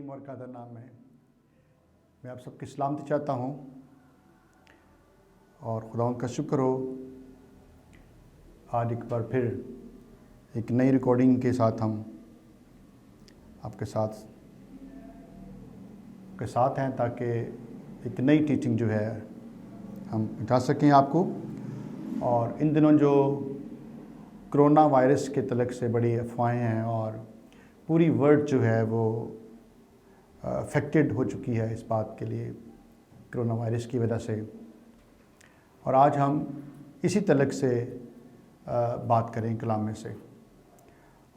करीम और कादर नाम में मैं आप सबकी सलामती चाहता हूँ और खुदा का शुक्र हो आज एक बार फिर एक नई रिकॉर्डिंग के साथ हम आपके साथ हैं ताकि एक नई टीचिंग जो है हम बता सकें आपको। और इन दिनों जो कोरोना वायरस के तलक से बड़ी अफवाहें हैं और पूरी वर्ल्ड जो है वो अफेक्टेड हो चुकी है इस बात के लिए कोरोना वायरस की वजह से। और आज हम इसी तलक से बात करें कलाम में से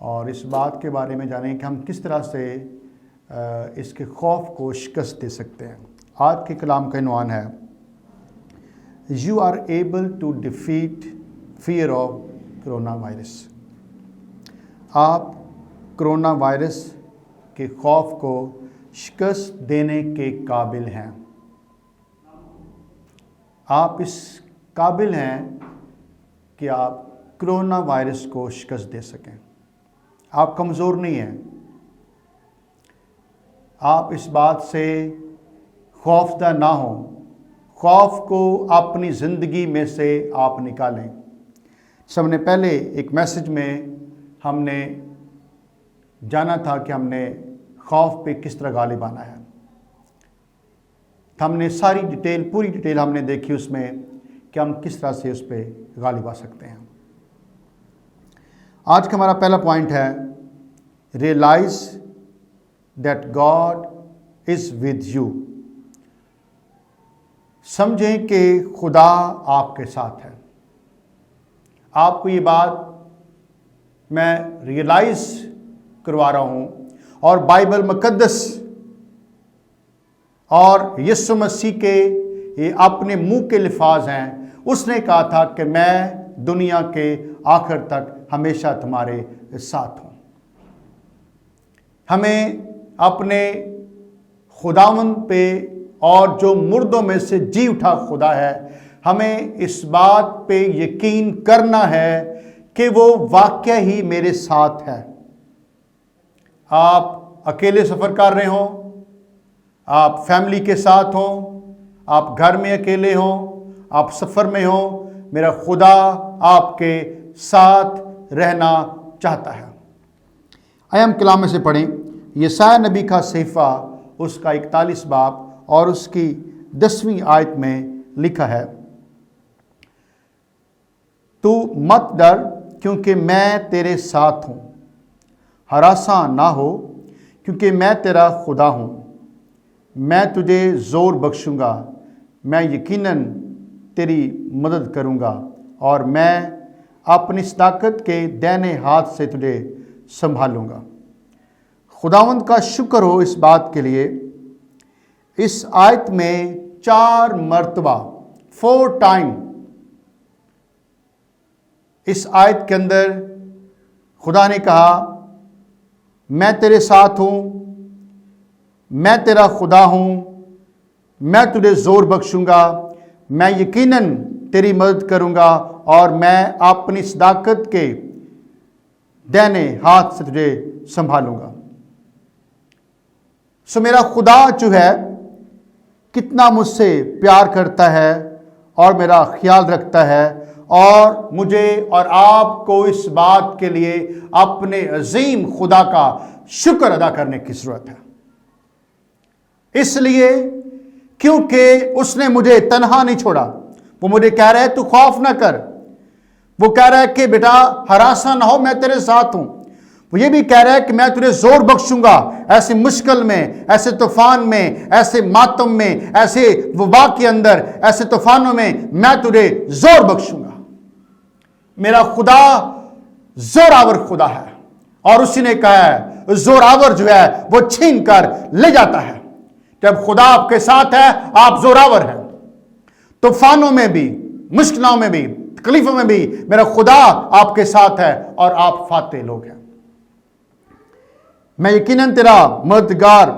और इस बात के बारे में जानें कि हम किस तरह से इसके खौफ को शिकस्त दे सकते हैं। आज के कलाम का इन्वान है you are able to defeat fear of corona virus. आप कोरोना वायरस के खौफ को शिकस्त देने के काबिल हैं। आप इस काबिल हैं कि आप कोरोना वायरस को शिकस्त दे सकें। आप कमज़ोर नहीं हैं। आप इस बात से खौफदा ना हो। खौफ को अपनी ज़िंदगी में से आप निकालें। सबने पहले एक मैसेज में हमने जाना था कि हमने खौफ पे किस तरह गालिब आना है। हमने सारी डिटेल पूरी डिटेल हमने देखी उसमें कि हम किस तरह से उस पर गालिब आ सकते हैं। आज का हमारा पहला पॉइंट है realise that God is with you. समझें कि खुदा आपके साथ है। आपको ये बात मैं रियलाइज करवा रहा हूँ और बाइबल मुकद्दस और यीशु मसीह के ये अपने मुंह के लिफाज हैं। उसने कहा था कि मैं दुनिया के आखिर तक हमेशा तुम्हारे साथ हूँ। हमें अपने खुदावंद पे और जो मुर्दों में से जी उठा खुदा है, हमें इस बात पे यकीन करना है कि वो वाकई ही मेरे साथ है। आप अकेले सफ़र कर रहे हों, आप फैमिली के साथ हों, आप घर में अकेले हों, आप सफ़र में हों, मेरा खुदा आपके साथ रहना चाहता है। आइए हम कलाम में से पढ़ें। यशायाह नबी का सहीफ़ा उसका 41 बाब और उसकी 10वीं आयत में लिखा है, तू मत डर क्योंकि मैं तेरे साथ हूँ, हरासा ना हो क्योंकि मैं तेरा खुदा हूँ। मैं तुझे ज़ोर बख्शूँगा, मैं यकीनन तेरी मदद करूँगा और मैं अपनी ताकत के दाहिने हाथ से तुझे संभालूँगा। खुदावंद का शुक्र हो इस बात के लिए। इस आयत में 4 मरतबा 4 टाइम इस आयत के अंदर खुदा ने कहा मैं तेरे साथ हूँ, मैं तेरा खुदा हूँ, मैं तुझे ज़ोर बख्शूँगा, मैं यकीनन तेरी मदद करूँगा और मैं अपनी सदाकत के दाहिने हाथ से तुझे संभालूँगा। सो मेरा खुदा जो है कितना मुझसे प्यार करता है और मेरा ख्याल रखता है और मुझे और आपको इस बात के लिए अपने अजीम खुदा का शुक्र अदा करने की ज़रूरत है। इसलिए क्योंकि उसने मुझे तन्हा नहीं छोड़ा। वो मुझे कह रहा है तू खौफ ना कर। वो कह रहा है कि बेटा हरासा ना हो, मैं तेरे साथ हूं। वो ये भी कह रहा है कि मैं तुझे जोर बख्शूंगा। ऐसी मुश्किल में, ऐसे तूफान में, ऐसे मातम में, ऐसे वबा के अंदर, ऐसे तूफानों में मैं तुझे जोर बख्शूंगा। मेरा खुदा जोरावर खुदा है और उसी ने कहा है जोरावर जो है वो छीन कर ले जाता है। जब खुदा आपके साथ है आप जोरावर हैं। तूफानों में भी, मुश्किलों में भी, तकलीफों में भी मेरा खुदा आपके साथ है और आप फाते लोग हैं। मैं यकीनन तेरा मददगार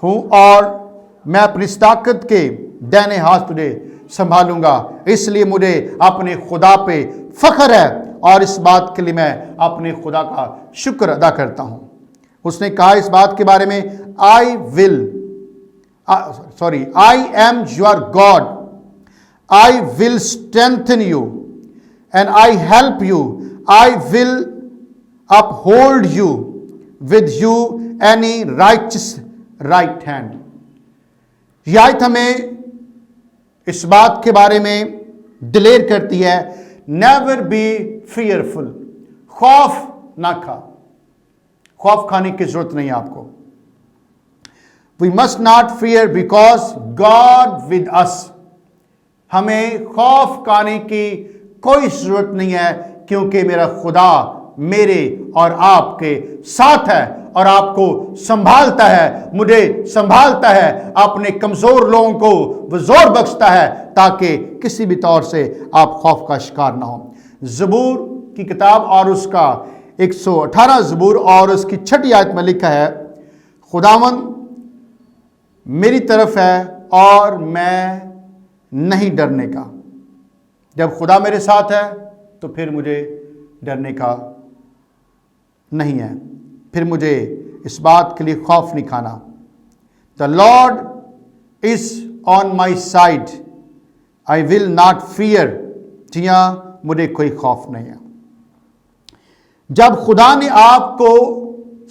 हूं और मैं अपनी ताकत के दाहिने हाथ तुझे संभालूंगा। इसलिए मुझे अपने खुदा पे फख्र है और इस बात के लिए मैं अपने खुदा का शुक्र अदा करता हूं। उसने कहा इस बात के बारे में, I am your God, I will strengthen you and I help you, I will uphold you with you any righteous right hand. यह आयत हमें इस बात के बारे में डिक्लेयर करती है, नेवर बी फियरफुल, खौफ ना खा, खौफ खाने की जरूरत नहीं आपको। We must not fear because God with us, हमें खौफ खाने की कोई जरूरत नहीं है क्योंकि मेरा खुदा मेरे और आपके साथ है और आपको संभालता है, मुझे संभालता है, अपने कमजोर लोगों को वो जोर बख्शता है ताकि किसी भी तौर से आप खौफ का शिकार ना हो। ज़बूर की किताब और उसका 118 ज़बूर और उसकी 6 आयत में लिखा है, खुदावन मेरी तरफ है और मैं नहीं डरने का। जब खुदा मेरे साथ है तो फिर मुझे डरने का नहीं है, फिर मुझे इस बात के लिए खौफ नहीं खाना। The Lord is on my side, I will not fear, जी हाँ मुझे कोई खौफ नहीं है। जब खुदा ने आपको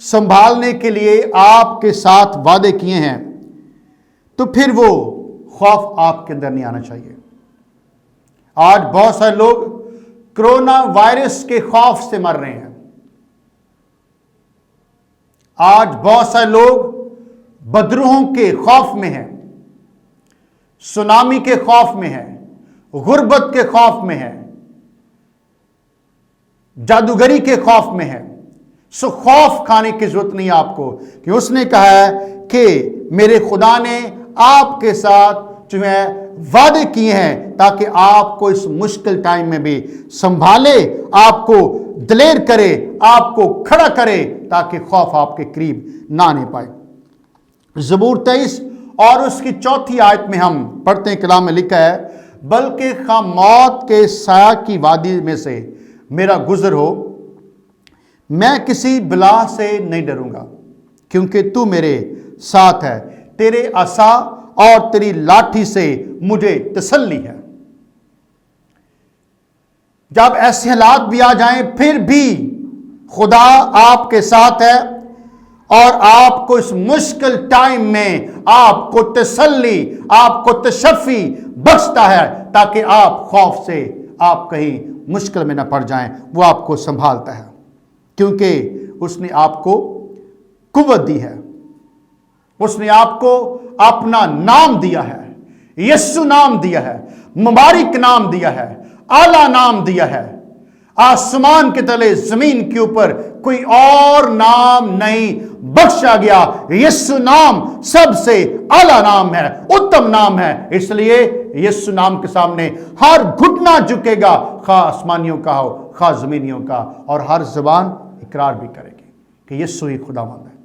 संभालने के लिए आपके साथ वादे किए हैं तो फिर वो खौफ आपके अंदर नहीं आना चाहिए। आज बहुत सारे लोग कोरोना वायरस के खौफ से मर रहे हैं। आज बहुत सारे लोग बदरूहों के खौफ में हैं, सुनामी के खौफ में हैं, गुर्बत के खौफ में हैं, जादूगरी के खौफ में हैं। सो खौफ खाने की जरूरत नहीं आपको, कि उसने कहा है कि मेरे खुदा ने आपके साथ जो है वादे किए हैं ताकि आपको इस मुश्किल टाइम में भी संभाले, आपको दिलेर करे, आपको खड़ा करे ताकि खौफ आपके करीब ना आने पाए। ज़बूर 23 और उसकी 4 आयत में हम पढ़ते हैं, कलाम में लिखा है, बल्कि खा मौत के साया की वादी में से मेरा गुजर हो, मैं किसी बला से नहीं डरूंगा क्योंकि तू मेरे साथ है, तेरे असा और तेरी लाठी से मुझे तसल्ली है। जब ऐसे हालात भी आ जाएं फिर भी खुदा आपके साथ है और आपको इस मुश्किल टाइम में आपको तसल्ली, आपको तशफ़ी बख्शता है ताकि आप खौफ से आप कहीं मुश्किल में ना पड़ जाएं। वो आपको संभालता है क्योंकि उसने आपको कुव्वत दी है, उसने आपको अपना नाम दिया है, यीशु नाम दिया है, मुबारक नाम दिया है, आला नाम दिया है। आसमान के तले जमीन के ऊपर कोई और नाम नहीं बख्शा गया, यीशु नाम सबसे आला नाम है, उत्तम नाम है। इसलिए यीशु नाम के सामने हर घुटना झुकेगा, खा आसमानियों का हो खा जमीनियों का, और हर जुबान इकरार भी करेगी कि यीशु ही खुदावंद है।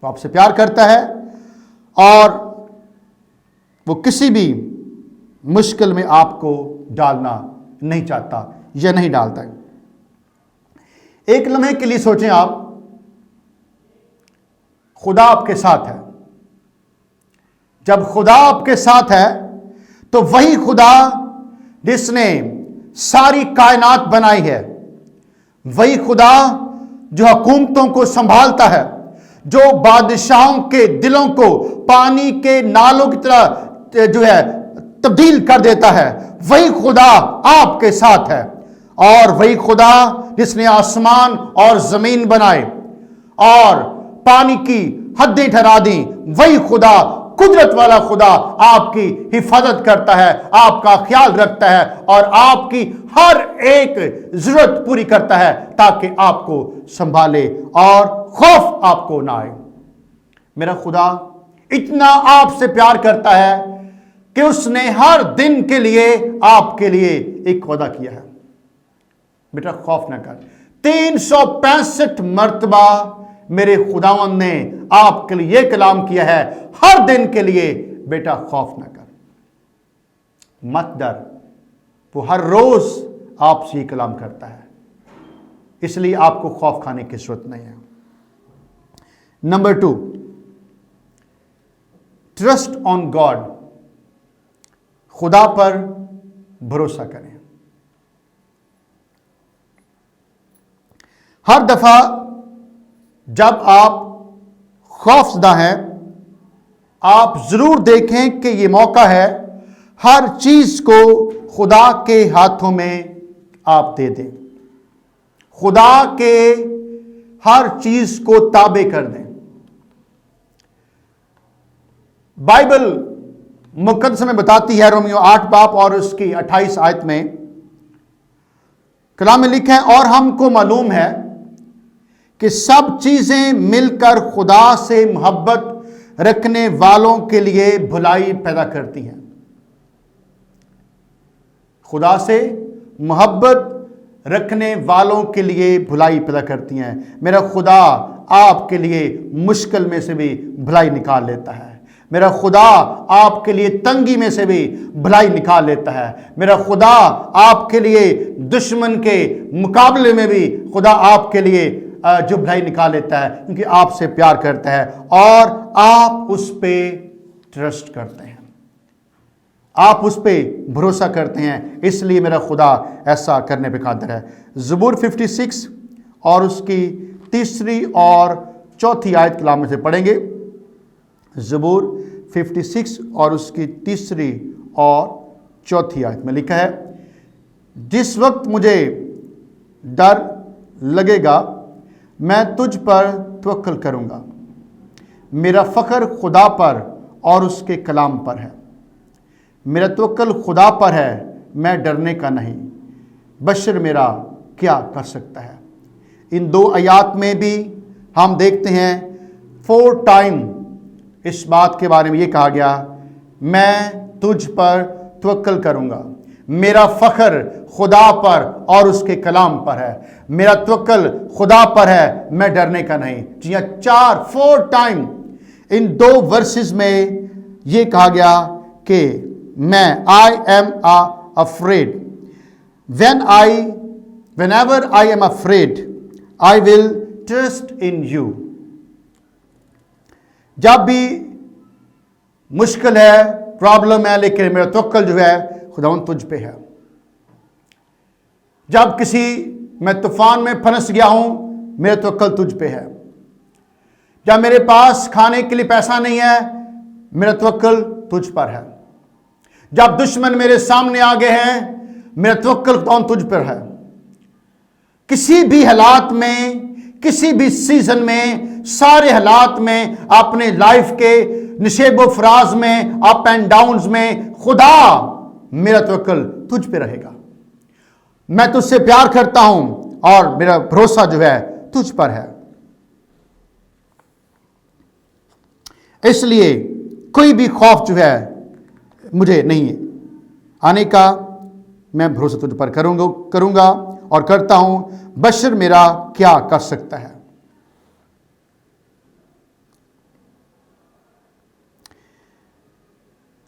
वो आपसे प्यार करता है और वो किसी भी मुश्किल में आपको डालना नहीं चाहता या नहीं डालता है। एक लम्हे के लिए सोचें, आप खुदा आपके साथ है। जब खुदा आपके साथ है तो वही खुदा जिसने सारी कायनात बनाई है, वही खुदा जो हुकूमतों को संभालता है, जो बादशाहों के दिलों को पानी के नालों की तरह जो है तब्दील कर देता है, वही खुदा आपके साथ है। और वही खुदा जिसने आसमान और जमीन बनाए और पानी की हदें ठहरा दी, वही खुदा, कुदरत वाला खुदा आपकी हिफाजत करता है, आपका ख्याल रखता है और आपकी हर एक जरूरत पूरी करता है ताकि आपको संभाले और खौफ आपको ना आए। मेरा खुदा इतना आपसे प्यार करता है कि उसने हर दिन के लिए आपके लिए एक वादा किया है, बेटा खौफ ना कर। 365 मर्तबा मेरे खुदावंद ने आपके लिए यह कलाम किया है हर दिन के लिए, बेटा खौफ ना कर, मत डर। वो हर रोज आपसे ये कलाम करता है, इसलिए आपको खौफ खाने की जरूरत नहीं है। नंबर 2, ट्रस्ट ऑन गॉड, खुदा पर भरोसा करें। हर दफा जब आप खौफजदा हैं, आप जरूर देखें कि यह मौका है हर चीज को खुदा के हाथों में आप दे दें, खुदा के हर चीज को ताबे कर दें। बाइबल मुकद्दस में बताती है, रोमियो 8 बाब और उसकी 28 आयत में कलाम में लिखा है, और हमको मालूम है कि सब चीजें मिलकर खुदा से मोहब्बत रखने वालों के लिए भलाई पैदा करती हैं। खुदा से मोहब्बत रखने वालों के लिए भलाई पैदा करती हैं। मेरा खुदा आपके लिए मुश्किल में से भी भलाई निकाल लेता है। मेरा खुदा आपके लिए तंगी में से भी भलाई निकाल लेता है। मेरा खुदा आपके लिए दुश्मन के मुकाबले में भी खुदा आपके लिए जो भलाई निकाल लेता है, क्योंकि आपसे प्यार करता है और आप उस पे ट्रस्ट करते हैं, आप उस पे भरोसा करते हैं, इसलिए मेरा खुदा ऐसा करने पे कादिर है। ज़बूर 56 और उसकी 3 और 4 आयत कलाम में से पढ़ेंगे। ज़बूर 56 और उसकी 3 और 4 आयत में लिखा है, जिस वक्त मुझे डर लगेगा मैं तुझ पर तवक्कल करूंगा। मेरा फ़ख्र खुदा पर और उसके कलाम पर है। मेरा तवक्कल खुदा पर है, मैं डरने का नहीं। बशर मेरा क्या कर सकता है। इन 2 आयात में भी हम देखते हैं 4 टाइम इस बात के बारे में ये कहा गया, मैं तुझ पर तवक्कल करूंगा। मेरा फ़ख्र खुदा पर और उसके कलाम पर है। मेरा तवक्कल खुदा पर है, मैं डरने का नहीं। जी हाँ, 4 टाइम इन 2 वर्सेस में ये कहा गया कि मैं I am afraid. whenever I am afraid, I will trust in you। जब भी मुश्किल है, प्रॉब्लम है, लेकिन मेरा तवक्कल जो है खुदावंद तुझ पे है। जब किसी मैं तूफान में फंस गया हूं, मेरा तवक्कल तुझ पे है। जब मेरे पास खाने के लिए पैसा नहीं है, मेरा तवक्कल तुझ पर है। जब दुश्मन मेरे सामने आ गए हैं, मेरा तवक्कल खुदावंद तुझ पर है। किसी भी हालात में, किसी भी सीजन में, सारे हालात में, अपने लाइफ के निशेबो फराज में, अप एंड डाउन्स में, खुदा मेरा तवक्कल तुझ पे रहेगा। मैं तुझसे प्यार करता हूं और मेरा भरोसा जो है तुझ पर है। इसलिए कोई भी खौफ जो है मुझे नहीं है आने का। मैं भरोसा तुझ पर करूंगा और करता हूं। बशर मेरा क्या कर सकता है।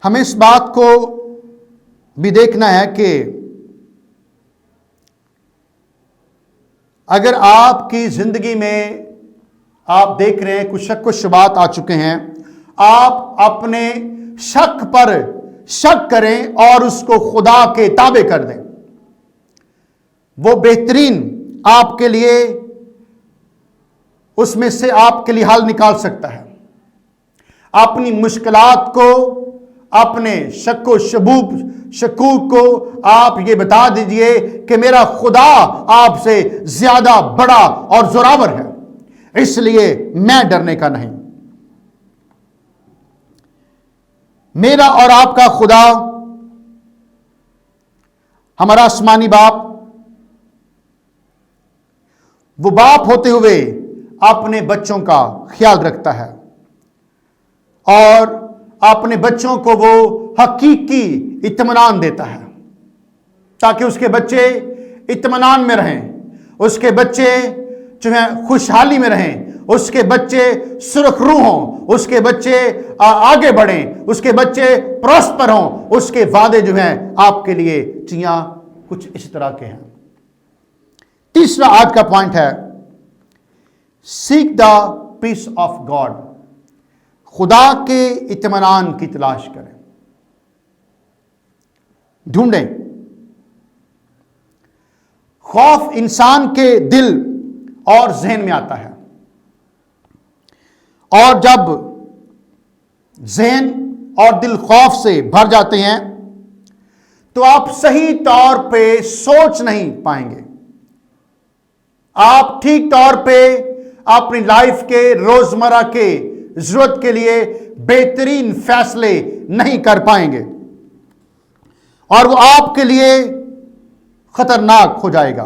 हमें इस बात को भी देखना है कि अगर आपकी जिंदगी में आप देख रहे हैं कुछ शक व शुबात आ चुके हैं, आप अपने शक पर शक करें और उसको खुदा के ताबे कर दें। वो बेहतरीन आपके लिए, उसमें से आपके लिए हल निकाल सकता है। अपनी मुश्किलात को, अपने शकूक को आप ये बता दीजिए कि मेरा खुदा आपसे ज्यादा बड़ा और जोरावर है, इसलिए मैं डरने का नहीं। मेरा और आपका खुदा, हमारा आसमानी बाप, वो बाप होते हुए अपने बच्चों का ख्याल रखता है और अपने बच्चों को वो हकीकी इत्मीनान देता है ताकि उसके बच्चे इत्मीनान में रहें, उसके बच्चे जो है खुशहाली में रहें, उसके बच्चे सुरखरू हों, उसके बच्चे आगे बढ़ें, उसके बच्चे प्रॉस्पर हों। उसके वादे जो हैं आपके लिए चियां कुछ इस तरह के हैं। तीसरा आज का पॉइंट है, seek the peace of God, खुदा के इत्मीनान की तलाश करें, ढूंढें। खौफ इंसान के दिल और जहन में आता है, और जब जहन और दिल खौफ से भर जाते हैं तो आप सही तौर पे सोच नहीं पाएंगे, आप ठीक तौर पे अपनी लाइफ के रोजमर्रा के जरूरत के लिए बेहतरीन फैसले नहीं कर पाएंगे, और वो आपके लिए खतरनाक हो जाएगा।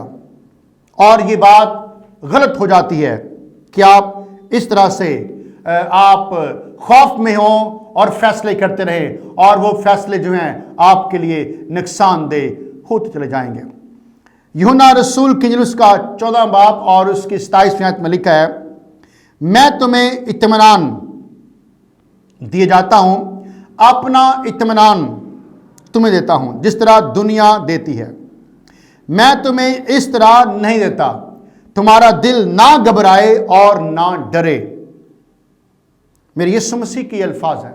और ये बात गलत हो जाती है कि आप इस तरह से आप खौफ में हो और फैसले करते रहे, और वो फैसले जो हैं आपके लिए नुकसानदेह होते चले जाएंगे। यूहन्ना रसूल की इंजील उसका 14 बाब और उसकी 27 आयत में लिखा है, मैं तुम्हें इत्मीनान दिए जाता हूं, अपना इत्मीनान तुम्हें देता हूं जिस तरह दुनिया देती है। मैं तुम्हें इस तरह नहीं देता, तुम्हारा दिल ना घबराए और ना डरे। मेरे यीशु मसीह के अल्फाज है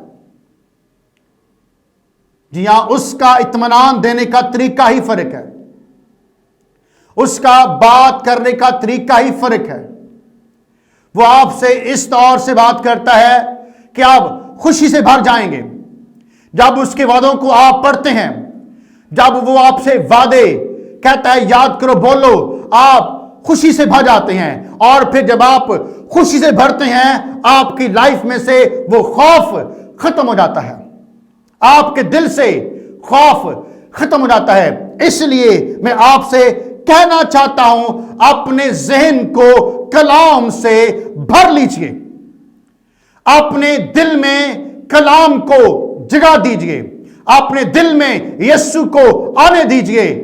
जी हां, उसका इत्मीनान देने का तरीका ही फर्क है, उसका बात करने का तरीका ही फर्क है। वो आपसे इस तौर से बात करता है कि आप खुशी से भर जाएंगे जब उसके वादों को आप पढ़ते हैं, जब वो आपसे वादे कहता है याद करो बोलो, आप खुशी से भर जाते हैं। और फिर जब आप खुशी से भरते हैं, आपकी लाइफ में से वो खौफ खत्म हो जाता है, आपके दिल से खौफ खत्म हो जाता है। इसलिए मैं आपसे कहना चाहता हूं, अपने जहन को कलाम से भर लीजिए, अपने दिल में कलाम को जगा दीजिए, अपने दिल में यीशु को आने दीजिए,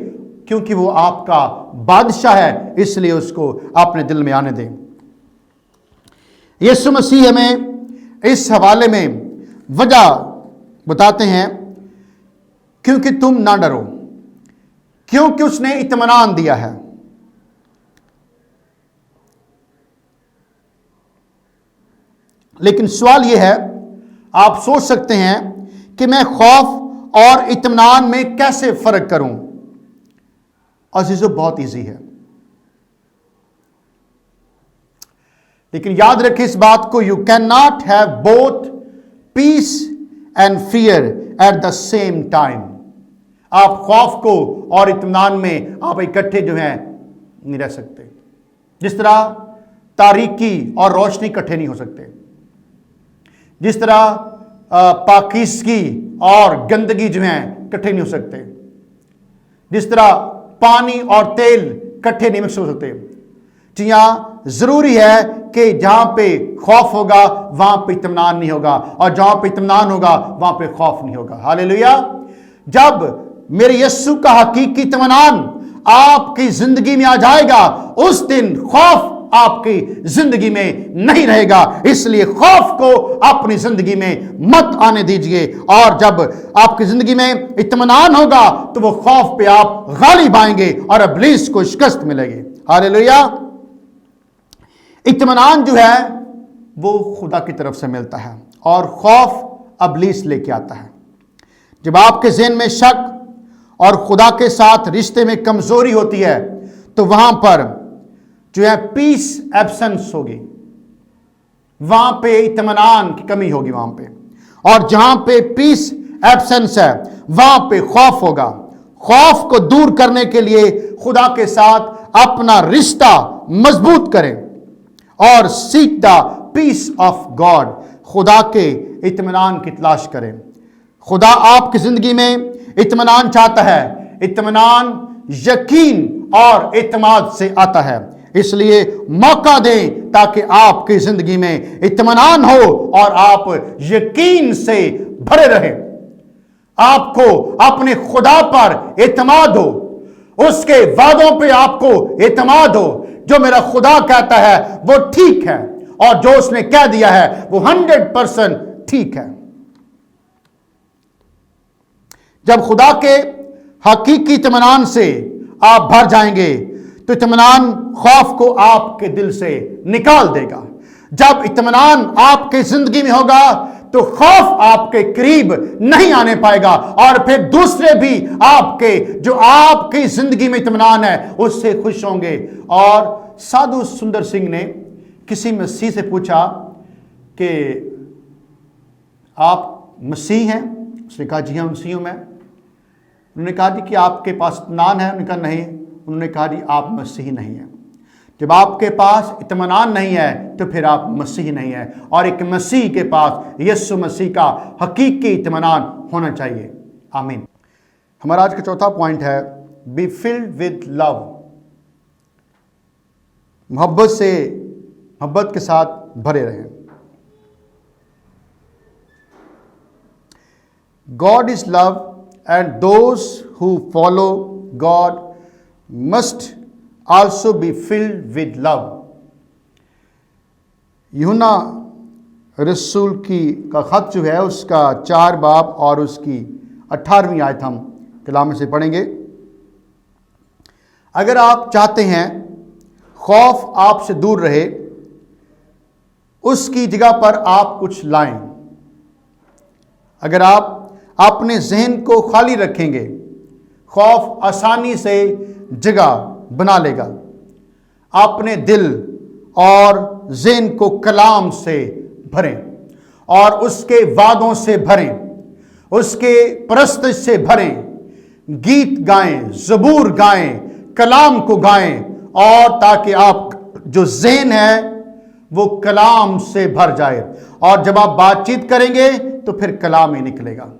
क्योंकि वो आपका बादशाह है, इसलिए उसको अपने दिल में आने दें। यीशु मसीह हमें इस हवाले में वजह बताते हैं, क्योंकि तुम ना डरो, क्योंकि उसने इत्मीनान दिया है। लेकिन सवाल यह है, आप सोच सकते हैं कि मैं खौफ और इत्मीनान में कैसे फर्क करूं। अजीजों, बहुत इजी है, लेकिन याद रखें इस बात को, you can not have both peace and fear at the same time. आप खौफ को और इत्मीनान में आप इकट्ठे जो हैं नहीं रह सकते। जिस तरह तारीकी और रोशनी इकट्ठे नहीं हो सकते, जिस तरह पाकीज़गी और गंदगी जो हैं इकट्ठे नहीं हो सकते, जिस तरह पानी और तेल इकट्ठे नहीं मिक्स हो सकते। जी हाँ, जरूरी है कि जहां पे खौफ होगा वहां पे इत्मीनान नहीं होगा, और जहां पे इत्मीनान होगा वहां पे खौफ नहीं होगा। हालेलुया। जब मेरे यीशु का हकीकी इत्मीनान आपकी जिंदगी में आ जाएगा, उस दिन खौफ आपकी जिंदगी में नहीं रहेगा। इसलिए खौफ को अपनी जिंदगी में मत आने दीजिए, और जब आपकी जिंदगी में इत्मीनान होगा तो वो खौफ पे आप गालिब आएंगे और इब्लीस को शिकस्त मिलेगी। हालेलुया। इत्मीनान जो है वो खुदा की तरफ से मिलता है, और खौफ इब्लीस लेके आता है। जब आपके ज़हन में शक और खुदा के साथ रिश्ते में कमजोरी होती है, तो वहां पर जो है पीस एब्सेंस होगी, वहां पे इत्मीनान की कमी होगी वहां पे। और जहां पे पीस एब्सेंस है वहां पे खौफ होगा। खौफ को दूर करने के लिए खुदा के साथ अपना रिश्ता मजबूत करें और seek the peace of God, खुदा के इत्मीनान की तलाश करें। खुदा आपकी जिंदगी में इत्मीनान चाहता है। इत्मीनान यकीन और इत्माद से आता है, इसलिए मौका दें ताकि आपकी जिंदगी में इत्मीनान हो और आप यकीन से भरे रहें। आपको अपने खुदा पर इत्माद हो, उसके वादों पे आपको इत्माद हो। जो मेरा खुदा कहता है वो ठीक है, और जो उसने कह दिया है वो 100% ठीक है। जब खुदा के हकीकी इत्मीनान से आप भर जाएंगे तो इत्मीनान खौफ को आपके दिल से निकाल देगा। जब इत्मीनान आपके जिंदगी में होगा तो खौफ आपके करीब नहीं आने पाएगा, और फिर दूसरे भी आपके जो आपकी जिंदगी में इत्मीनान है उससे खुश होंगे। और साधु सुंदर सिंह ने किसी मसीह से पूछा कि आप मसीह हैं? उसने कहा जी हाँ मसीह हूं मैं। उन्होंने कहा जी कि आपके पास इत्मीनान है? उन्होंने कहा नहीं। उन्होंने कहा जी आप मसीह नहीं हैं। जब आपके पास इत्मीनान नहीं है तो फिर आप मसीह नहीं है, और एक मसीह के पास यीशु मसीह का हकीकी इत्मीनान होना चाहिए। आमीन। हमारा आज का चौथा पॉइंट है बी फिल्ड विद लव। मोहब्बत के साथ भरे रहें। God is love, and those who follow God must also be filled with love. यूहन्ना रसूल का खत जो है उसका 4 बाब और उसकी 18वीं आयत हम कलाम में से पढ़ेंगे। अगर आप चाहते हैं खौफ आपसे दूर रहे, उसकी जगह पर आप कुछ लाएं। अगर आप अपने जहन को खाली रखेंगे, खौफ आसानी से जगह बना लेगा। अपने दिल और जहन को कलाम से भरें और उसके वादों से भरें, उसके परस्तिश से भरें। गीत गाएं, ज़बूर गाएं, कलाम को गाएं, और ताकि आप जो जहन है वो कलाम से भर जाए। और जब आप बातचीत करेंगे तो फिर कलाम ही निकलेगा।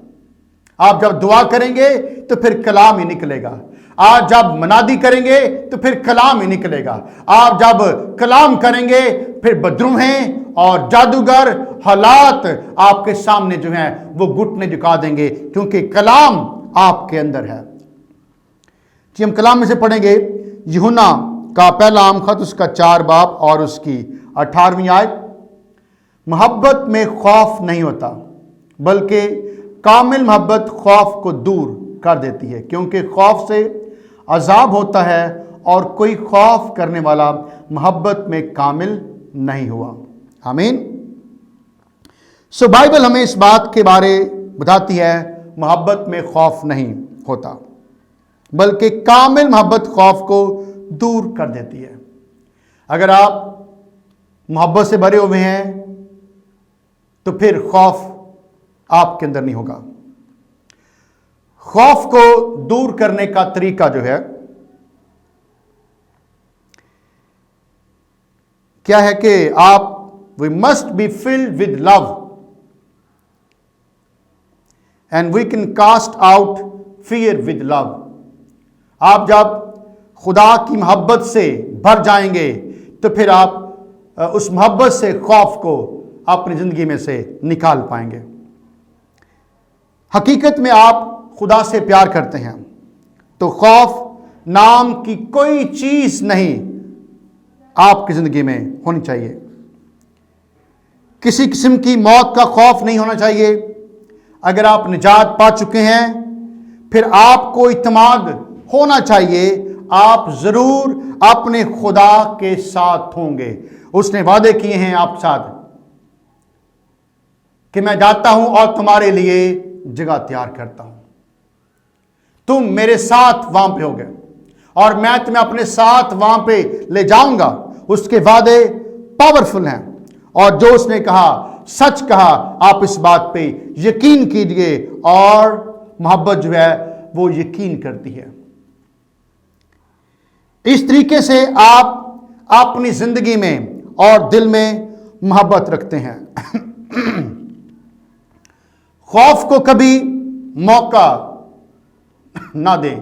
आप जब दुआ करेंगे तो फिर कलाम ही निकलेगा। आप जब मनादी करेंगे तो फिर कलाम ही निकलेगा। आप जब कलाम करेंगे फिर बदरूहें और जादूगर हालात आपके सामने जो हैं वो घुटने झुका देंगे, क्योंकि कलाम आपके अंदर है। जी हम कलाम में से पढ़ेंगे यूहन्ना का पहला आम खत उसका 4 बाब और उसकी 18वीं आयत। मोहब्बत में खौफ नहीं होता, बल्कि कामिल मोहब्बत खौफ को दूर कर देती है, क्योंकि खौफ से अजाब होता है और कोई खौफ करने वाला मोहब्बत में कामिल नहीं हुआ। आमीन। सो बाइबल हमें इस बात के बारे बताती है मोहब्बत में खौफ नहीं होता, बल्कि कामिल मोहब्बत खौफ को दूर कर देती है। अगर आप मोहब्बत से भरे हुए हैं तो फिर खौफ आपके अंदर नहीं होगा। खौफ को दूर करने का तरीका जो है क्या है कि आप we must be filled with love and we can cast out fear with love. आप जब खुदा की मोहब्बत से भर जाएंगे तो फिर आप उस मोहब्बत से खौफ को अपनी जिंदगी में से निकाल पाएंगे। हकीकत में आप खुदा से प्यार करते हैं तो खौफ नाम की कोई चीज नहीं आपकी जिंदगी में होनी चाहिए। किसी किस्म की मौत का खौफ नहीं होना चाहिए। अगर आप निजात पा चुके हैं फिर आपको इत्मीनान होना चाहिए, आप जरूर अपने खुदा के साथ होंगे। उसने वादे किए हैं आपके साथ कि मैं जाता हूं और तुम्हारे लिए जगह तैयार करता हूं, तुम मेरे साथ वहां पे होगे और मैं तुम्हें अपने साथ वहां पे ले जाऊंगा। उसके वादे पावरफुल हैं और जो उसने कहा सच कहा। आप इस बात पे यकीन कीजिए और मोहब्बत जो है वो यकीन करती है। इस तरीके से आप अपनी जिंदगी में और दिल में मोहब्बत रखते हैं। खौफ को कभी मौका ना दें।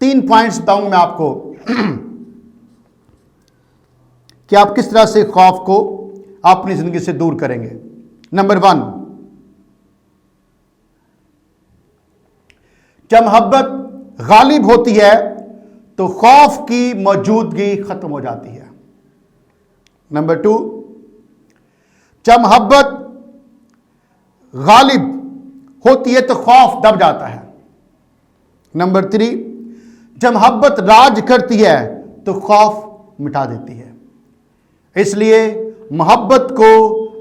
3 पॉइंट्स बताऊंगा मैं आपको कि आप किस तरह से खौफ को अपनी जिंदगी से दूर करेंगे। नंबर 1, जब मोहब्बत गालिब होती है तो खौफ की मौजूदगी खत्म हो जाती है। नंबर 2, जब मोहब्बत गालिब होती है तो खौफ दब जाता है। नंबर 3, जब मोहब्बत राज करती है तो खौफ मिटा देती है। इसलिए मोहब्बत को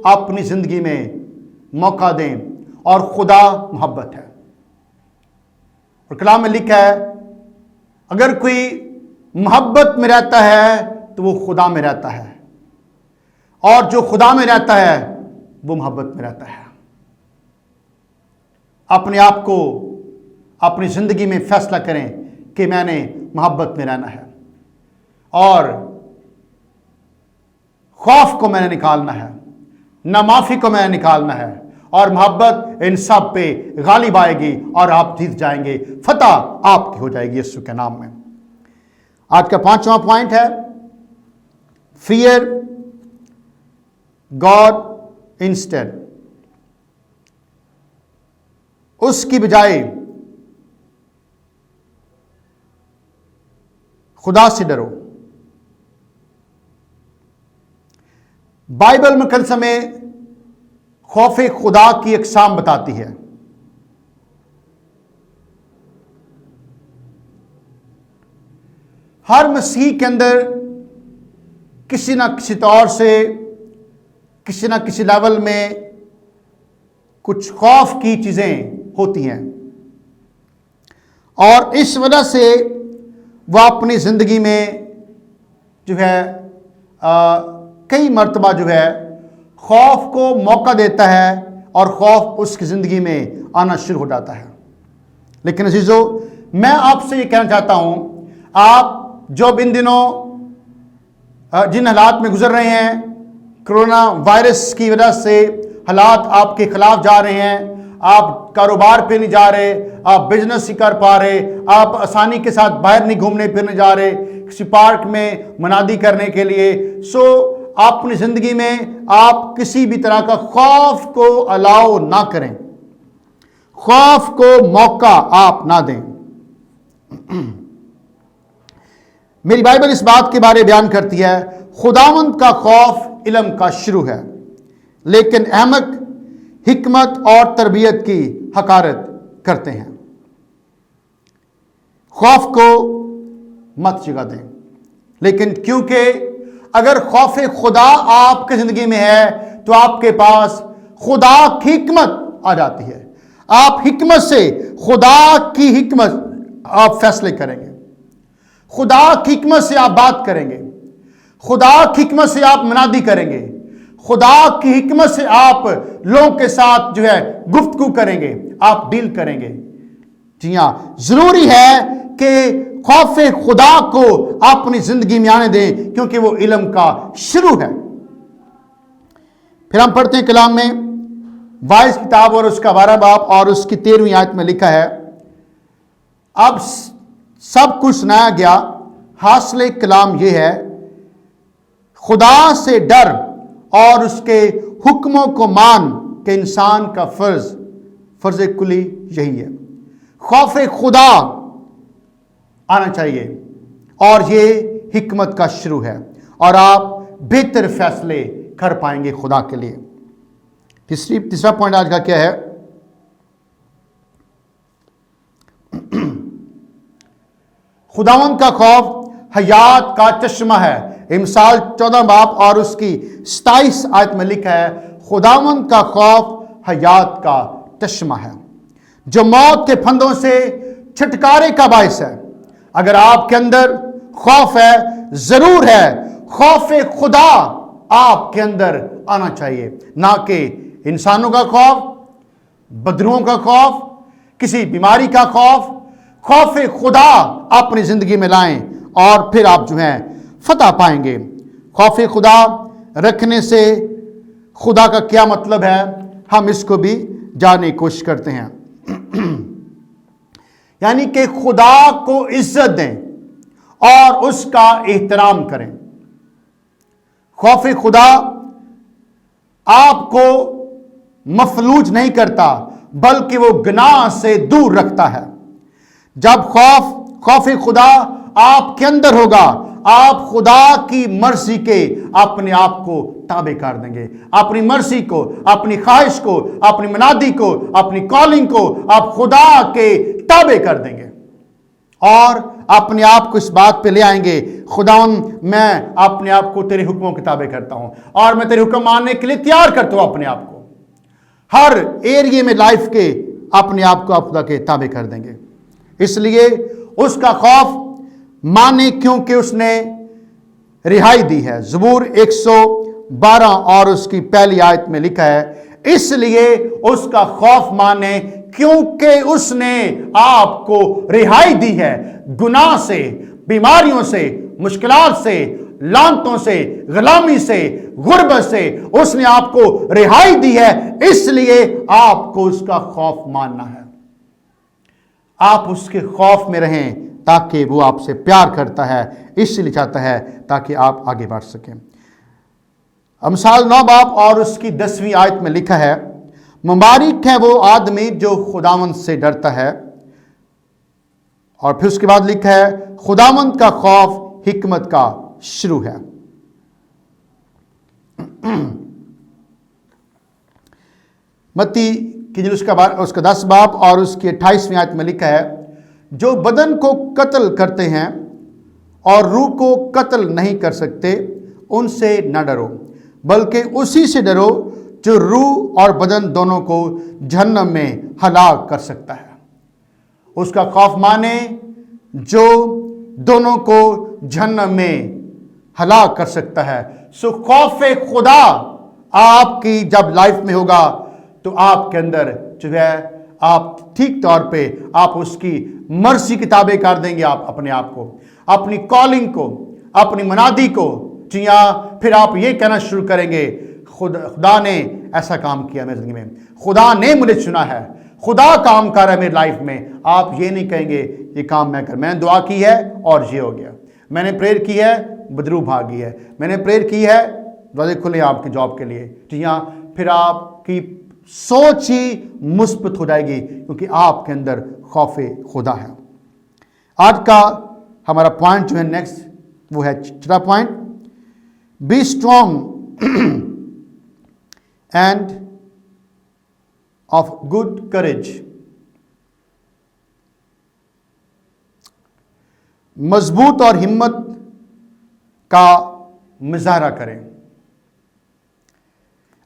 अपनी जिंदगी में मौका दें, और खुदा मोहब्बत है। और कलाम में लिखा है, अगर कोई मोहब्बत में रहता है तो वो खुदा में रहता है, और जो खुदा में रहता है वो मोहब्बत में रहता है। अपने आप को अपनी जिंदगी में फैसला करें कि मैंने मोहब्बत में रहना है, और खौफ को मैंने निकालना है, नामाफी को मैंने निकालना है, और मोहब्बत इन सब पे गालिब आएगी और आप जीत जाएंगे। फतह आपकी हो जाएगी यीशु के नाम में। आज का 5वां पॉइंट है, फियर गॉड इंस्टेड। उसकी बजाय खुदा से डरो। बाइबल मुकद्दस में खौफे खुदा की अक़साम बताती है। हर मसीह के अंदर किसी ना किसी तौर से, किसी ना किसी लेवल में कुछ खौफ की चीजें होती हैं, और इस वजह से वह अपनी जिंदगी में जो है कई मर्तबा जो है खौफ को मौका देता है, और खौफ उसकी जिंदगी में आना शुरू हो जाता है। लेकिन अजीजों, मैं आपसे ये कहना चाहता हूं, आप जो इन दिनों जिन हालात में गुजर रहे हैं, कोरोना वायरस की वजह से हालात आपके खिलाफ जा रहे हैं, आप कारोबार पे नहीं जा रहे, आप बिजनेस नहीं कर पा रहे, आप आसानी के साथ बाहर नहीं घूमने फिरने जा रहे, किसी पार्क में मनादी करने के लिए। आप अपनी जिंदगी में आप किसी भी तरह का खौफ को अलाउ ना करें, खौफ को मौका आप ना दें। मेरी बाइबल इस बात के बारे में बयान करती है, खुदावंद का खौफ इल्म का शुरू है, लेकिन अहमक हिकमत और तरबियत की हकारत करते हैं। खौफ को मत जगा दें, लेकिन क्योंकि अगर खौफ खुदा आपकी जिंदगी में है तो आपके पास खुदा की हिकमत आ जाती है। आप हिकमत से, खुदा की हिकमत आप फैसले करेंगे, खुदा की हिकमत से आप बात करेंगे, खुदा की हिकमत से आप मनादी करेंगे, खुदा की हिकमत से आप लोगों के साथ जो है गुफ्तगू करेंगे, आप डील करेंगे। जी हां, जरूरी है कि खौफ खुदा को अपनी जिंदगी में आने दें, क्योंकि वो इल्म का शुरू है। फिर हम पढ़ते हैं कलाम में, वाइस किताब और उसका 12 बाब और उसकी 13वीं आयत में लिखा है, अब सब कुछ सुनाया गया, हासिल कलाम यह है, खुदा से डर और उसके हुक्मों को मान के इंसान का फर्ज कुली यही है। खौफ खुदा आना चाहिए, और ये हिकमत का शुरू है, और आप बेहतर फैसले कर पाएंगे खुदा के लिए। तीसरा पॉइंट आज का क्या है, खुदावंद का खौफ हयात का चश्मा है। इमसाल 14 बाब और उसकी 27 आयत में लिखा है, खुदावंद का खौफ हयात का चश्मा है, जो मौत के फंदों से छुटकारे का बायस है। अगर आपके अंदर खौफ है, जरूर है, खौफ खुदा आपके अंदर आना चाहिए, ना कि इंसानों का खौफ, बदरुओं का खौफ, किसी बीमारी का खौफ। खौफ खुदा अपनी जिंदगी में लाएं, और फिर आप जो हैं फतह पाएंगे। खौफ खुदा रखने से खुदा का क्या मतलब है, हम इसको भी जानने की कोशिश करते हैं। यानी कि खुदा को इज्जत दें और उसका एहतराम करें। खौफ खुदा आपको मफलूज नहीं करता, बल्कि वो गुनाह से दूर रखता है। जब खौफ खुदा आपके अंदर होगा, आप खुदा की मर्जी के अपने आप को ताबे कर देंगे, अपनी मर्जी को, अपनी ख्वाहिश को, अपनी मनादी को, अपनी कॉलिंग को आप खुदा के ताबे कर देंगे, और अपने आप को इस बात पे ले आएंगे, खुदावंद मैं अपने आप को तेरे हुक्मों के ताबे करता हूं और मैं तेरे हुक्म मानने के लिए तैयार करता हूं अपने आप को। हर एरिया में लाइफ के अपने आप को आप खुदा के ताबे कर देंगे। इसलिए उसका खौफ माने क्योंकि उसने रिहाई दी है। ज़बूर 112 और उसकी पहली आयत में लिखा है, इसलिए उसका खौफ माने क्योंकि उसने आपको रिहाई दी है गुनाह से, बीमारियों से, मुश्किलात से, लानतों से, गुलामी से, गुर्बत से उसने आपको रिहाई दी है। इसलिए आपको उसका खौफ मानना है। आप उसके खौफ में रहें ताकि वो आपसे प्यार करता है, इसलिए चाहता है ताकि आप आगे बढ़ सकें। अमसाल 9 बाब और उसकी 10वीं आयत में लिखा है, मुबारक है वो आदमी जो खुदावंद से डरता है। और फिर उसके बाद लिखा है, खुदावंद का खौफ हिकमत का शुरू है। मत्ती की उसका 10 बाब और उसकी 28वीं आयत में लिखा है, जो बदन को कत्ल करते हैं और रूह को कत्ल नहीं कर सकते उनसे न डरो, बल्कि उसी से डरो जो रूह और बदन दोनों को जहन्नम में हलाक कर सकता है। उसका खौफ माने जो दोनों को जहन्नम में हलाक कर सकता है। सो खौफ खुदा आपकी जब लाइफ में होगा तो आपके अंदर जो है आप ठीक तौर पे आप उसकी मर्जी की ताबे कर देंगे। आप अपने आप को, अपनी कॉलिंग को, अपनी मनादी को, जी हाँ, फिर आप ये कहना शुरू करेंगे, खुदा ने ऐसा काम किया मेरी जिंदगी में, खुदा ने मुझे चुना है, खुदा काम कर रहा है मेरी लाइफ में। आप ये नहीं कहेंगे ये काम मैं कर, मैंने दुआ की है और ये हो गया, मैंने प्रेयर की है बदरू भागी है, मैंने प्रेयर की है दरवाजे खुले आपकी जॉब के लिए। जी हाँ, फिर आपकी सोच ही मुस्बत हो जाएगी क्योंकि आपके अंदर खौफे खुदा है। आज का हमारा पॉइंट जो है नेक्स्ट वो है छठा point, be strong and of good courage. मजबूत और हिम्मत का मुजाहरा करें।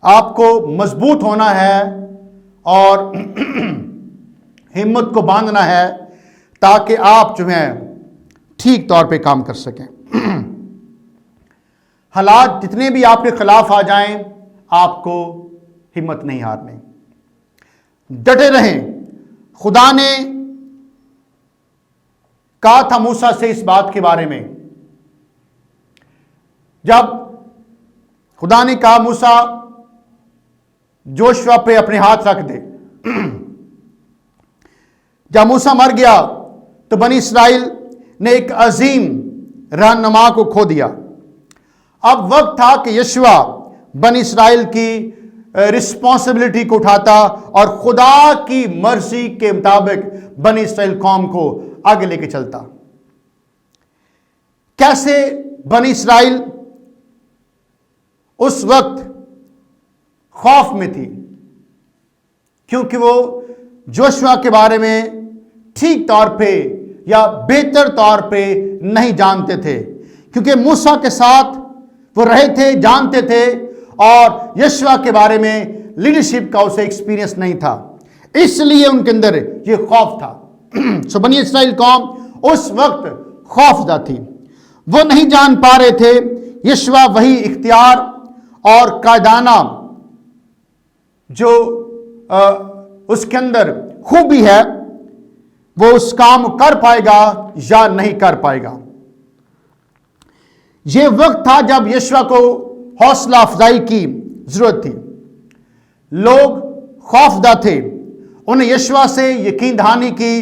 आपको मजबूत होना है और हिम्मत को बांधना है ताकि आप जो है ठीक तौर पे काम कर सकें। हालात जितने भी आपके खिलाफ आ जाएं, आपको हिम्मत नहीं हारनी, डटे रहें। खुदा ने कहा था मूसा से इस बात के बारे में, जब खुदा ने कहा मूसा जोशुआ पे अपने हाथ रख दे, जब मूसा मर गया तो बनी इस्राइल ने एक अजीम रहनुमा को खो दिया। अब वक्त था कि यशुआ बनी इस्राइल की रिस्पॉन्सिबिलिटी को उठाता और खुदा की मर्जी के मुताबिक बनी इस्राइल कौम को आगे लेके चलता। कैसे बनी इस्राइल उस वक्त खौफ में थी, क्योंकि वो जोशुआ के बारे में ठीक तौर पे या बेहतर तौर पे नहीं जानते थे, क्योंकि मूसा के साथ वो रहे थे, जानते थे, और यशुआ के बारे में लीडरशिप का उसे एक्सपीरियंस नहीं था, इसलिए उनके अंदर ये खौफ था। सो बनी इस्राइल कौम उस वक्त खौफदा थी। वो नहीं जान पा रहे थे यशुआ वही इख्तियार और कायदाना जो उसके अंदर खूबी है वो उस काम कर पाएगा या नहीं कर पाएगा। यह वक्त था जब यशुआ को हौसला अफजाई की जरूरत थी। लोग खौफदा थे, उन्हें यशुआ से यकीन दहानी की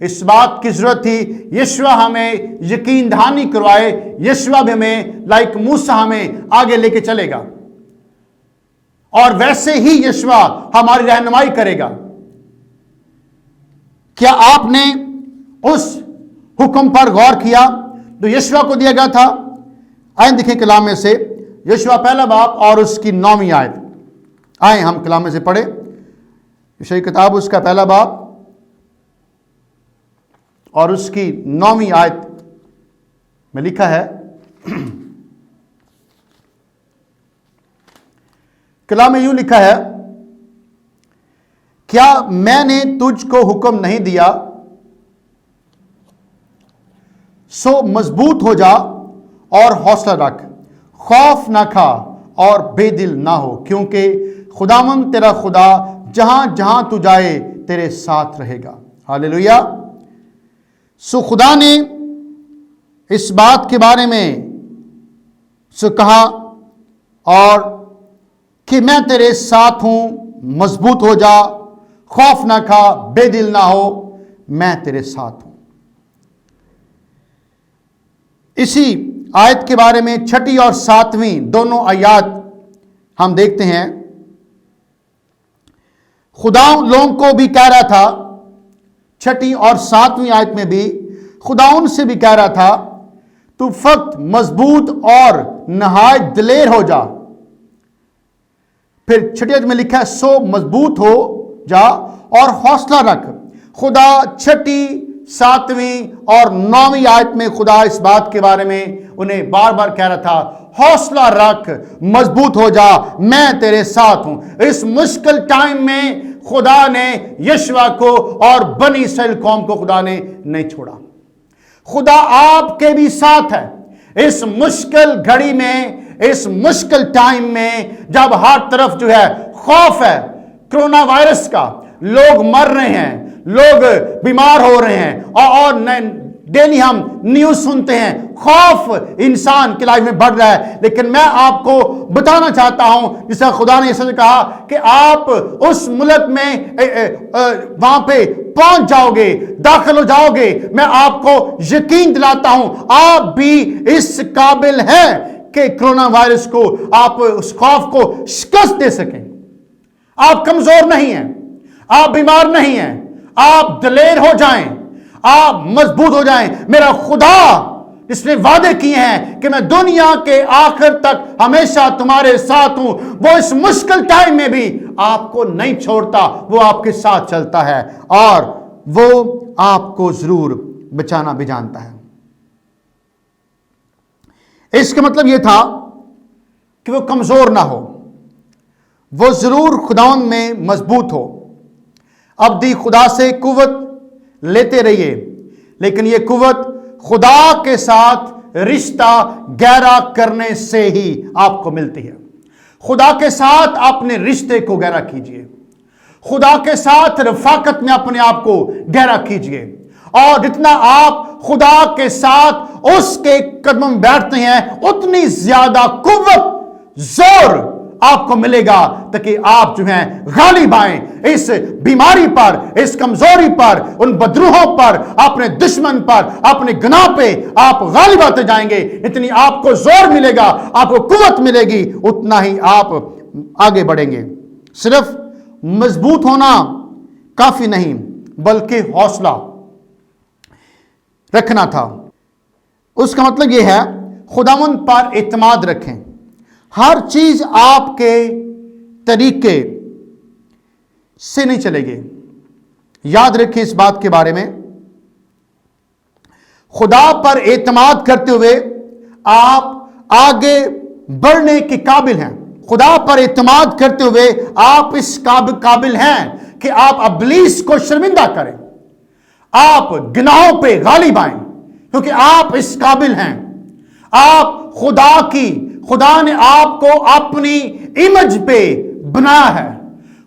इस बात की जरूरत थी, यशुआ हमें यकीन दहानी करवाए, यशुआ भी हमें लाइक मूसा हमें आगे लेके चलेगा और वैसे ही यशुआ हमारी रहनुमाई करेगा। क्या आपने उस हुक्म पर गौर किया तो यशुआ को दिया गया था? आए देखें कलामे से यशुआ पहला बाब और उसकी 9वीं आयत। आए हम कलामे से पढ़े यशायाह किताब उसका पहला बाब और उसकी 9वीं आयत में लिखा है, कलाम में यूं लिखा है, क्या मैंने तुझको हुक्म नहीं दिया, सो मजबूत हो जा और हौसला रख, खौफ ना खा और बेदिल ना हो, क्योंकि खुदावन तेरा खुदा जहां जहां तू जाए तेरे साथ रहेगा। हालेलुया। सो खुदा ने इस बात के बारे में सो कहा और कि मैं तेरे साथ हूं, मजबूत हो जा, खौफ ना खा, बेदिल ना हो, मैं तेरे साथ हूं। इसी आयत के बारे में 6ठी और 7वीं दोनों आयत हम देखते हैं। खुदा लोगों को भी कह रहा था, 6ठी और 7वीं आयत में भी खुदा उनसे भी कह रहा था, तू फक्त मजबूत और नहायत दिलेर हो जा। फिर 6ठी आयत में लिखा है, सो मजबूत हो जा और हौसला रख। खुदा 6ठी, 7वीं और 9वीं आयत में खुदा इस बात के बारे में उन्हें बार बार कह रहा था, हौसला रख, मजबूत हो जा, मैं तेरे साथ हूं। इस मुश्किल टाइम में खुदा ने यशवा को और बनी इस्राएल कौम को खुदा ने नहीं छोड़ा। खुदा आपके भी साथ है इस मुश्किल घड़ी में, इस मुश्किल टाइम में, जब हर तरफ जो है खौफ है कोरोना वायरस का, लोग मर रहे हैं, लोग बीमार हो रहे हैं और डेली हम न्यूज सुनते हैं, खौफ इंसान की लाइफ में बढ़ रहा है। लेकिन मैं आपको बताना चाहता हूं, जिसका खुदा ने इससे कहा कि आप उस मुल्क में वहां पे पहुंच जाओगे, दाखिल हो जाओगे, मैं आपको यकीन दिलाता हूं आप भी इस काबिल हैं कि कोरोना वायरस को, आप उस खौफ को शिकस्त दे सकें। आप कमजोर नहीं हैं, आप बीमार नहीं हैं, आप दिलेर हो जाएं, आप मजबूत हो जाएं। मेरा खुदा इसने वादे किए हैं कि मैं दुनिया के आखिर तक हमेशा तुम्हारे साथ हूं। वो इस मुश्किल टाइम में भी आपको नहीं छोड़ता, वो आपके साथ चलता है और वो आपको जरूर बचाना भी जानता है। इसका मतलब यह था कि वो कमजोर ना हो, वो जरूर खुदावन में मजबूत हो। अब दी खुदा से कुव्वत लेते रहिए, लेकिन यह कुव्वत खुदा के साथ रिश्ता गहरा करने से ही आपको मिलती है। खुदा के साथ अपने रिश्ते को गहरा कीजिए, खुदा के साथ रफाकत में अपने आप को गहरा कीजिए, और जितना आप खुदा के साथ उसके कदम में बैठते हैं उतनी ज्यादा कुव्वत, जोर आपको मिलेगा, ताकि आप जो हैं गालिब आएं इस बीमारी पर, इस कमजोरी पर, उन बदरूहों पर, अपने दुश्मन पर, अपने गुनाह पे आप गालिब आते जाएंगे। इतनी आपको जोर मिलेगा, आपको कुव्वत मिलेगी, उतना ही आप आगे बढ़ेंगे। सिर्फ मजबूत होना काफी नहीं, बल्कि हौसला रखना था। उसका मतलब यह है खुदावंद पर एतमाद रखें। हर चीज आपके तरीके से नहीं चलेगी, याद रखें इस बात के बारे में। खुदा पर एतमाद करते हुए आप आगे बढ़ने के काबिल हैं। खुदा पर एतमाद करते हुए आप इस काबिल हैं कि आप अबलीस को शर्मिंदा करें, आप गुनाहों पे गालिब आएं, क्योंकि आप इस काबिल हैं। आप खुदा ने आपको अपनी इमेज पे बनाया है,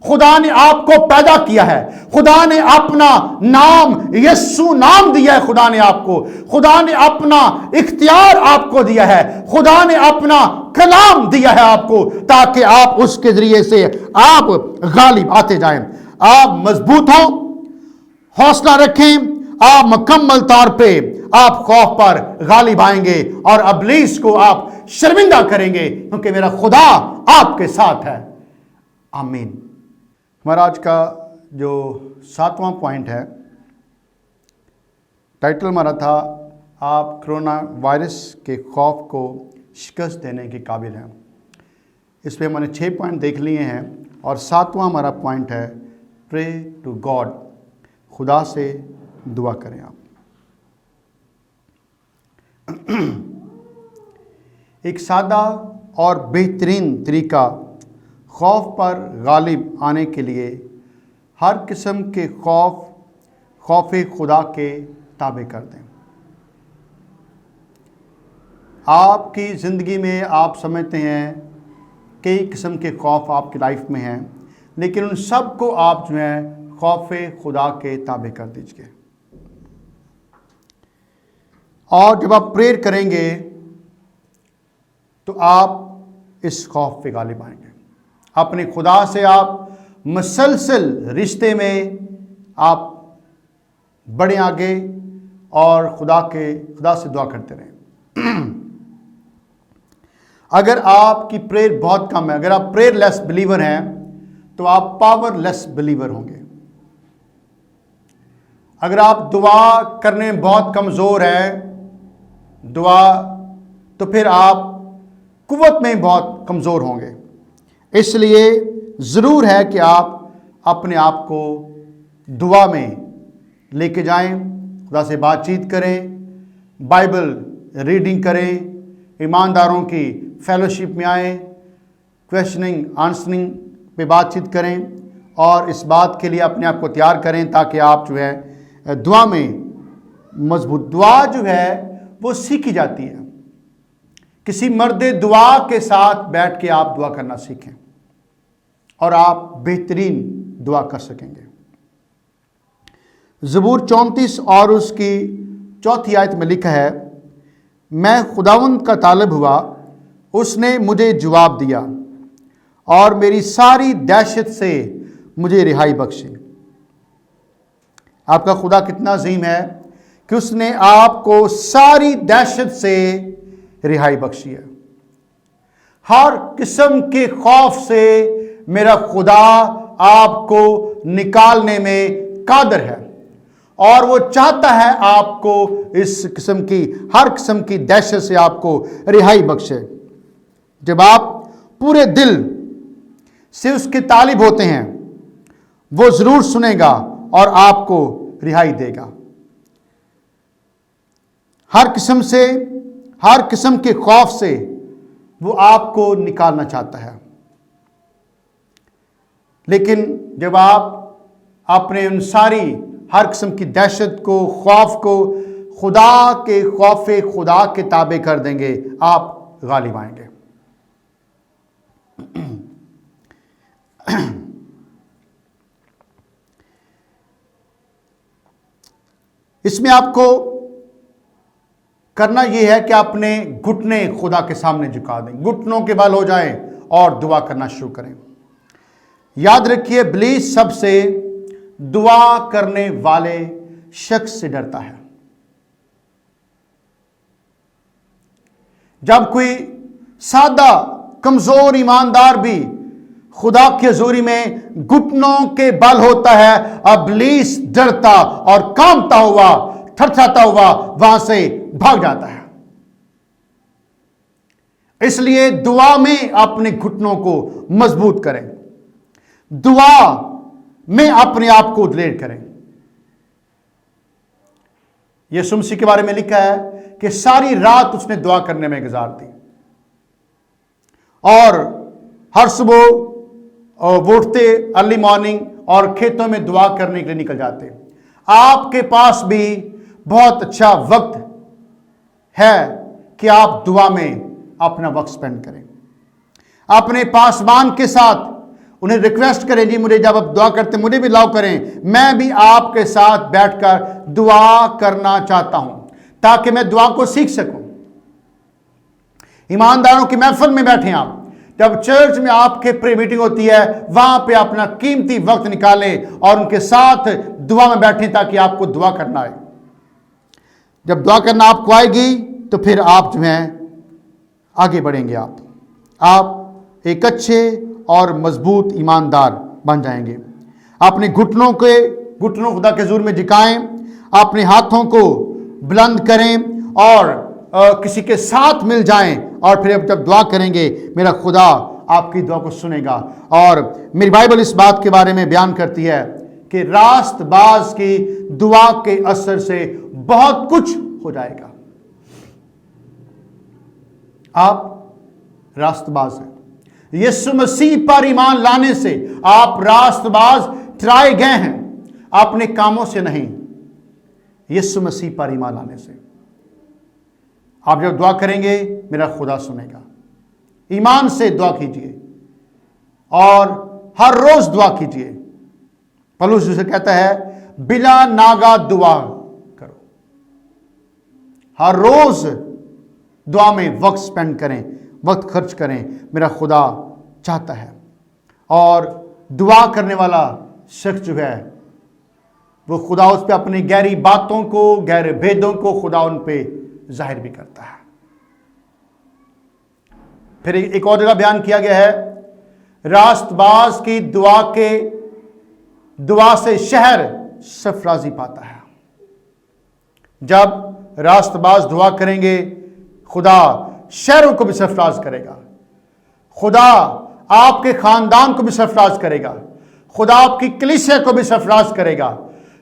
खुदा ने आपको पैदा किया है, खुदा ने अपना नाम यीशु नाम दिया है, खुदा ने अपना इख्तियार आपको दिया है, खुदा ने अपना कलाम दिया है आपको, ताकि आप उसके जरिए से आप गालिब आते जाएं। आप मजबूत हो, हौसला रखें, आप मुकम्मल तौर पे आप खौफ पर गालिब आएंगे और अबलीस को आप शर्मिंदा करेंगे, क्योंकि मेरा खुदा आपके साथ है। आमीन। हमारा आज का जो 7वां पॉइंट है, टाइटल हमारा था आप कोरोना वायरस के खौफ को शिकस्त देने के काबिल हैं। इस पर हमने 6 पॉइंट देख लिए हैं और 7वां हमारा पॉइंट है प्रे टू गॉड, खुदा से दुआ करें आप। एक सादा और बेहतरीन तरीका खौफ पर गालिब आने के लिए हर किस्म के खौफ खुदा के ताबे कर दें। आपकी ज़िंदगी में आप समझते हैं कई किस्म के खौफ आपकी लाइफ में हैं, लेकिन उन सब को आप जो है खौफ खुदा के ताबे कर दीजिए। और जब आप प्रेयर करेंगे तो आप इस खौफ पे गालिब आएंगे। अपने खुदा से आप मुसलसल रिश्ते में आप बढ़े आगे और खुदा से दुआ करते रहें। अगर आपकी प्रेयर बहुत कम है, अगर आप प्रेयरलेस बिलीवर हैं, तो आप पावरलेस बिलीवर होंगे। अगर आप दुआ करने में बहुत कमज़ोर हैं, तो फिर आप कुव्वत में बहुत कमज़ोर होंगे। इसलिए ज़रूर है कि आप अपने आप को दुआ में लेके जाएं, खुदा से बातचीत करें, बाइबल रीडिंग करें, ईमानदारों की फेलोशिप में आएँ, क्वेश्चनिंग आंसरिंग पे बातचीत करें और इस बात के लिए अपने आप को तैयार करें ताकि आप जो है दुआ में मजबूत। दुआ जो है वो सीखी जाती है। किसी मर्द दुआ के साथ बैठ के आप दुआ करना सीखें और आप बेहतरीन दुआ कर सकेंगे। ज़बूर 34 और उसकी 4 आयत में लिखा है, मैं खुदावंद का तालिब हुआ, उसने मुझे जवाब दिया और मेरी सारी दहशत से मुझे रिहाई बख्शी। आपका खुदा कितना अजीम है कि उसने आपको सारी दहशत से रिहाई बख्शी है। हर किस्म के खौफ से मेरा खुदा आपको निकालने में कादर है और वो चाहता है आपको हर किस्म की दहशत से आपको रिहाई बख्शे। जब आप पूरे दिल से उसके तालिब होते हैं, वो जरूर सुनेगा और आपको रिहाई देगा। हर किस्म के खौफ से वो आपको निकालना चाहता है। लेकिन जब आप अपने उन सारी हर किस्म की दहशत को, खौफ को खौफ खुदा के ताबे कर देंगे, आप गालिब आएंगे। इसमें आपको करना यह है कि अपने घुटने खुदा के सामने झुका दें, घुटनों के बल हो जाएं और दुआ करना शुरू करें। याद रखिए, इब्लीस सबसे दुआ करने वाले शख्स से डरता है। जब कोई सादा कमजोर ईमानदार भी खुदा की हजूरी में घुटनों के बल होता है, इब्लीस डरता और कांपता हुआ, थरथराता हुआ वहां से भाग जाता है। इसलिए दुआ में अपने घुटनों को मजबूत करें, दुआ में अपने आप को दलेर करें। यीशु मसीह के बारे में लिखा है कि सारी रात उसने दुआ करने में गुजार दी और हर सुबह वो उठते अर्ली मॉर्निंग और खेतों में दुआ करने के लिए निकल जाते। आपके पास भी बहुत अच्छा वक्त है कि आप दुआ में अपना वक्त स्पेंड करें। अपने पासबान के साथ उन्हें रिक्वेस्ट करें, जी मुझे जब आप दुआ करते मुझे भी अलाउ करें, मैं भी आपके साथ बैठकर दुआ करना चाहता हूं ताकि मैं दुआ को सीख सकूं। ईमानदारों की महफिल में बैठे आप, जब चर्च में आपके प्रे मीटिंग होती है वहां पे अपना कीमती वक्त निकालें और उनके साथ दुआ में बैठें ताकि आपको दुआ करना आए। जब दुआ करना आपको आएगी तो फिर आप जो हैं आगे बढ़ेंगे। आप एक अच्छे और मजबूत ईमानदार बन जाएंगे। अपने घुटनों खुदा के हुजूर में झुकाएं, अपने हाथों को बुलंद करें और किसी के साथ मिल जाएं और फिर जब दुआ करेंगे मेरा खुदा आपकी दुआ को सुनेगा। और मेरी बाइबल इस बात के बारे में बयान करती है कि रास्तबाज की दुआ के असर से बहुत कुछ हो जाएगा। आप रास्तबाज हैं। यीशु मसीह पर ईमान लाने से आप रास्तबाज ठहराए गए हैं, अपने कामों से नहीं, यीशु मसीह पर ईमान लाने से। आप जब दुआ करेंगे मेरा खुदा सुनेगा। ईमान से दुआ कीजिए और हर रोज दुआ कीजिए। पौलुस जिसे कहता है बिना नागा दुआ करो। हर रोज दुआ में वक्त स्पेंड करें, वक्त खर्च करें, मेरा खुदा चाहता है। और दुआ करने वाला शख्स जो है वो खुदा उस पर अपनी गहरी बातों को, गहरे भेदों को खुदा उन पे जाहिर भी करता है। फिर एक और जगह बयान किया गया है, रास्तबाज की दुआ से शहर सरफराजी पाता है। जब रास्तबाज दुआ करेंगे खुदा शहरों को भी सरफराज करेगा, खुदा आपके खानदान को भी सरफराज करेगा, खुदा आपकी कलीसिया को भी सरफराज करेगा,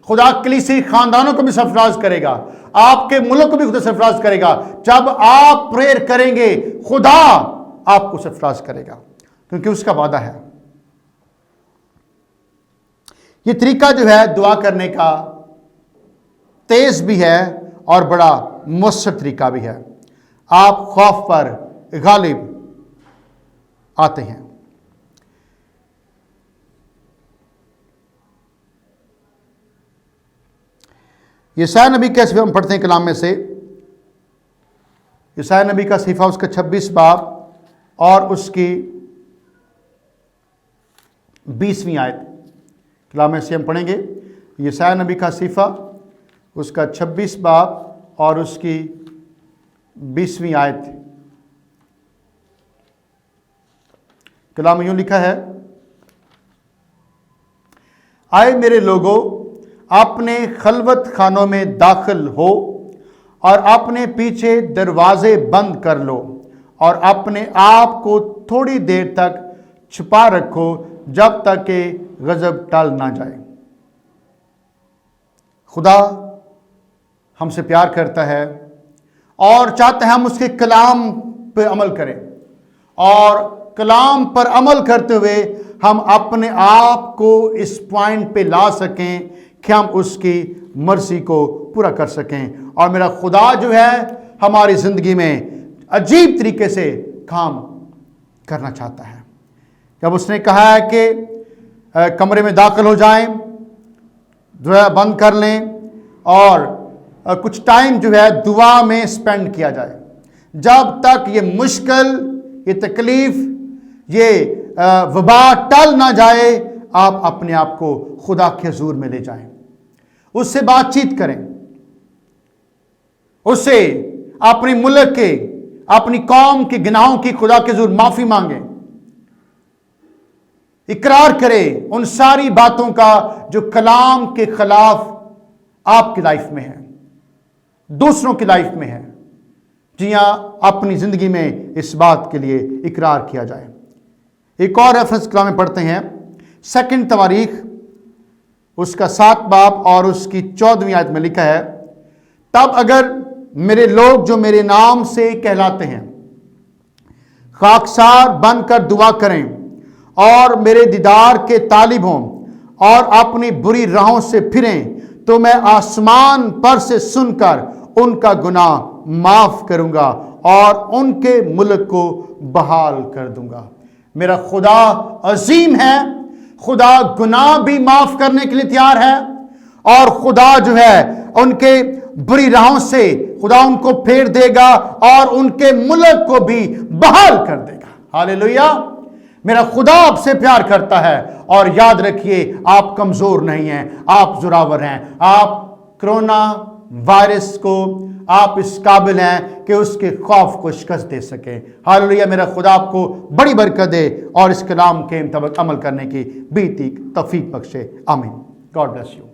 खुदा कलीसिया खानदानों को भी सरफराज करेगा, आपके मुल्क को भी खुदा सरफराज करेगा। जब आप प्रेयर करेंगे खुदा आपको सरफराज करेगा, क्योंकि उसका वादा है। ये तरीका जो है दुआ करने का तेज भी है और बड़ा मुयस्सर तरीका भी है। आप खौफ पर गालिब आते हैं। यशायाह नबी का हम पढ़ते हैं कलाम में से, यशायाह नबी का सहीफा उसका 26 बाब और उसकी 20वीं आयत कलाम में से हम पढ़ेंगे। यशायाह नबी का सहीफा उसका 26 बाब और उसकी 20वीं आयत। कलाम में यूं लिखा है, आए मेरे लोगों अपने खलवत खानों में दाखिल हो और अपने पीछे दरवाजे बंद कर लो और अपने आप को थोड़ी देर तक छुपा रखो जब तक कि गजब टल ना जाए। खुदा हमसे प्यार करता है और चाहता है हम उसके कलाम पर अमल करें, और कलाम पर अमल करते हुए हम अपने आप को इस पॉइंट पे ला सकें कि हम उसकी मर्जी को पूरा कर सकें। और मेरा खुदा जो है हमारी ज़िंदगी में अजीब तरीके से काम करना चाहता है। जब उसने कहा है कि कमरे में दाखिल हो जाएं, जो है बंद कर लें और कुछ टाइम जो है दुआ में स्पेंड किया जाए, जब तक ये मुश्किल, ये तकलीफ, ये वबा टल ना जाए, आप अपने आप को खुदा के हुजूर में ले जाएं, उससे बातचीत करें, उससे अपने मुल्क के, अपनी कौम के गुनाहों की खुदा के हुजूर माफी मांगे, इकरार करें उन सारी बातों का जो कलाम के खिलाफ आपकी लाइफ में है, दूसरों की लाइफ में है। जी हाँ, अपनी जिंदगी में इस बात के लिए इकरार किया जाए। एक और रेफरेंस कलाम में पढ़ते हैं, 2 तवारीख उसका 7 बाब और उसकी 14वीं आयत में लिखा है, तब अगर मेरे लोग जो मेरे नाम से कहलाते हैं खाकसार बनकर दुआ करें और मेरे दीदार के तालिब हों और अपनी बुरी राहों से फिरें, तो मैं आसमान पर से सुनकर उनका गुनाह माफ करूंगा और उनके मुल्क को बहाल कर दूंगा। मेरा खुदा अजीम है, खुदा गुनाह भी माफ करने के लिए तैयार है, और खुदा जो है उनके बुरी राहों से खुदा उनको फेर देगा और उनके मुल्क को भी बहाल कर देगा। हालेलुया। मेरा खुदा आपसे प्यार करता है, और याद रखिए आप कमजोर नहीं हैं, आप जोरावर हैं। आप कोरोना वायरस को आप इस काबिल हैं कि उसके खौफ को शिकस्त दे सके। हालेलुया। मेरा खुदा आपको बड़ी बरकत दे और इस कलाम के मुताबिक अमल करने की बीती तौफीक बख्शे। आमीन। God bless you.